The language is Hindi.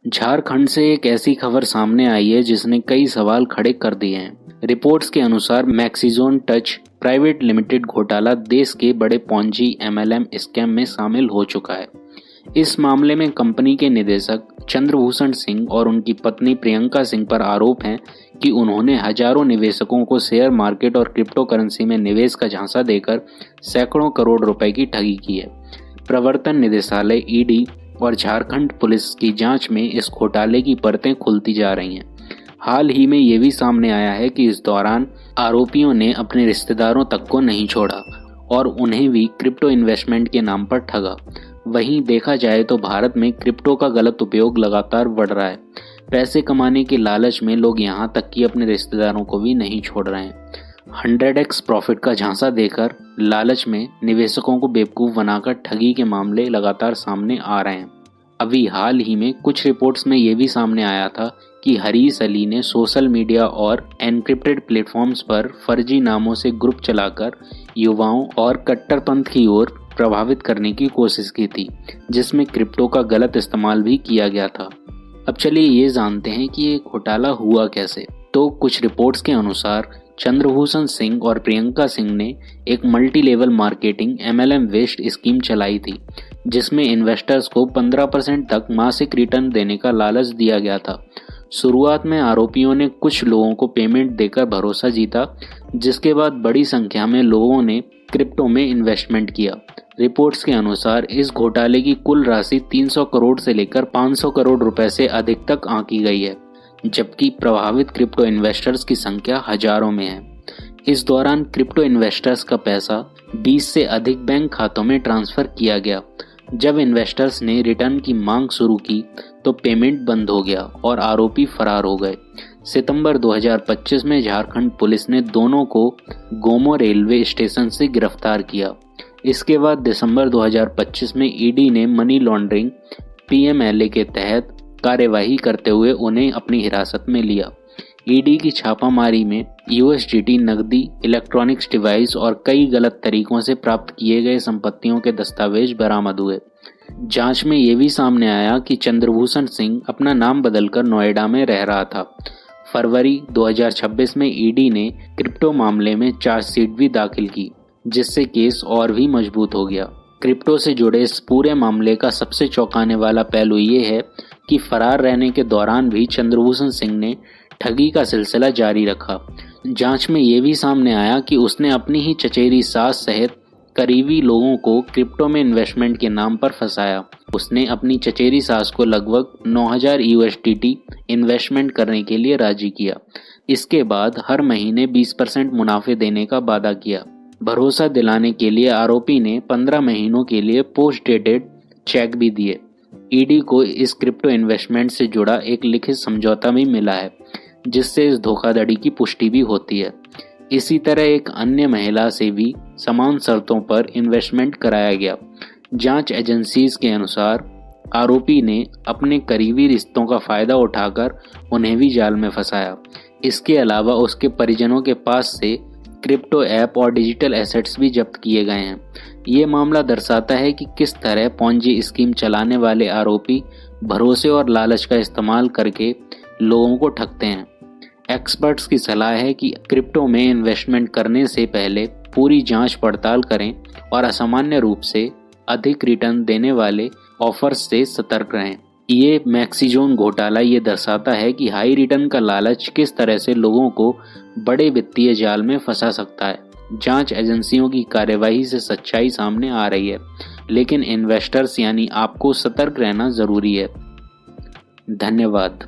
झारखंड से एक ऐसी खबर सामने आई है जिसने कई सवाल खड़े कर दिए हैं। रिपोर्ट्स के अनुसार मैक्सिजोन टच प्राइवेट लिमिटेड घोटाला देश के बड़े पॉन्जी एमएलएम स्कैम में शामिल हो चुका है। इस मामले में कंपनी के निदेशक चंद्रभूषण सिंह और उनकी पत्नी प्रियंका सिंह पर आरोप है कि उन्होंने हजारों निवेशकों को शेयर मार्केट और क्रिप्टो करेंसी में निवेश का झांसा देकर सैकड़ों करोड़ रुपए की ठगी की है। प्रवर्तन निदेशालय ईडी और झारखंड पुलिस की जांच में इस घोटाले की परतें खुलती जा रही हैं। हाल ही में ये भी सामने आया है कि इस दौरान आरोपियों ने अपने रिश्तेदारों तक को नहीं छोड़ा और उन्हें भी क्रिप्टो इन्वेस्टमेंट के नाम पर ठगा। वहीं देखा जाए तो भारत में क्रिप्टो का गलत उपयोग लगातार बढ़ रहा है। पैसे कमाने के लालच में लोग यहाँ तक कि अपने रिश्तेदारों को भी नहीं छोड़ रहे हैं। 100x प्रॉफिट का झांसा देकर लालच में निवेशकों को बेवकूफ़ बनाकर ठगी के मामले लगातार सामने आ रहे हैं। अभी हाल ही में कुछ रिपोर्ट्स में ये भी सामने आया था कि हरीश अली ने सोशल मीडिया और एनक्रिप्टेड प्लेटफॉर्म्स पर फर्जी नामों से ग्रुप चलाकर युवाओं और कट्टरपंथ की ओर प्रभावित करने की कोशिश की थी, जिसमें क्रिप्टो का गलत इस्तेमाल भी किया गया था। अब चलिए ये जानते हैं कि ये घोटाला हुआ कैसे। तो कुछ रिपोर्ट्स के अनुसार चंद्रभूषण सिंह और प्रियंका सिंह ने एक multi level marketing MLM waste scheme चलाई थी, जिसमें इन्वेस्टर्स को 15% तक मासिक रिटर्न देने का लालच दिया गया था। शुरुआत में आरोपियों ने कुछ लोगों को पेमेंट देकर भरोसा जीता, जिसके बाद बड़ी संख्या में लोगों ने क्रिप्टो में इन्वेस्टमेंट किया। रिपोर्ट्स के अनुसार इस घोटाले की कुल राशि 300 करोड़ से लेकर 500 करोड़ रुपए से अधिक तक आंकी गई है, जबकि प्रभावित क्रिप्टो इन्वेस्टर्स की संख्या हजारों में है। इस दौरान क्रिप्टो इन्वेस्टर्स का पैसा 20 से अधिक बैंक खातों में ट्रांसफर किया गया। जब इन्वेस्टर्स ने रिटर्न की मांग शुरू की तो पेमेंट बंद हो गया और आरोपी फरार हो गए। सितंबर 2025 में झारखंड पुलिस ने दोनों को गोमो रेलवे स्टेशन से गिरफ्तार किया। इसके बाद दिसंबर 2025 में ईडी ने मनी लॉन्ड्रिंग पीएमएलए के तहत कार्यवाही करते हुए उन्हें अपनी हिरासत में लिया। ईडी की छापामारी में यूएसडीटी, नकदी, इलेक्ट्रॉनिक्स डिवाइस और कई गलत तरीकों से प्राप्त किए गए संपत्तियों के दस्तावेज बरामद हुए। जांच में ये भी सामने आया कि चंद्रभूषण सिंह अपना नाम बदलकर नोएडा में रह रहा था। फरवरी 2026 में ईडी ने क्रिप्टो मामले में चार्जशीट भी दाखिल की, जिससे केस और भी मजबूत हो गया। क्रिप्टो से जुड़े इस पूरे मामले का सबसे चौंकाने वाला पहलू ये है कि फरार रहने के दौरान भी चंद्रभूषण सिंह ने ठगी का सिलसिला जारी रखा। जांच में ये भी सामने आया कि उसने अपनी ही चचेरी सास सहित करीबी लोगों को क्रिप्टो में इन्वेस्टमेंट के नाम पर फंसाया। उसने अपनी चचेरी सास को लगभग 9000 यूएसडीटी इन्वेस्टमेंट करने के लिए राजी किया। इसके बाद हर महीने 20% मुनाफे देने का वादा किया। भरोसा दिलाने के लिए आरोपी ने 15 महीनों के लिए पोस्ट डेटेड चेक भी दिए। ईडी को इस क्रिप्टो इन्वेस्टमेंट से जुड़ा एक लिखित समझौता भी मिला है, जिससे इस धोखाधड़ी की पुष्टि भी होती है। इसी तरह एक अन्य महिला से भी समान शर्तों पर इन्वेस्टमेंट कराया गया। जांच एजेंसीज के अनुसार आरोपी ने अपने करीबी रिश्तों का फायदा उठाकर उन्हें भी जाल में फंसाया। इसके अलावा उसके परिजनों के पास से क्रिप्टो ऐप और डिजिटल एसेट्स भी जब्त किए गए हैं। ये मामला दर्शाता है कि किस तरह पॉन्जी स्कीम चलाने वाले आरोपी भरोसे और लालच का इस्तेमाल करके लोगों को ठगते हैं। एक्सपर्ट्स की सलाह है कि क्रिप्टो में इन्वेस्टमेंट करने से पहले पूरी जांच पड़ताल करें और असामान्य रूप से अधिक रिटर्न देने वाले ऑफर्स से सतर्क रहें। ये मैक्सिजोन घोटाला ये दर्शाता है कि हाई रिटर्न का लालच किस तरह से लोगों को बड़े वित्तीय जाल में फंसा सकता है। जांच एजेंसियों की कार्यवाही से सच्चाई सामने आ रही है, लेकिन इन्वेस्टर्स यानी आपको सतर्क रहना जरूरी है। धन्यवाद।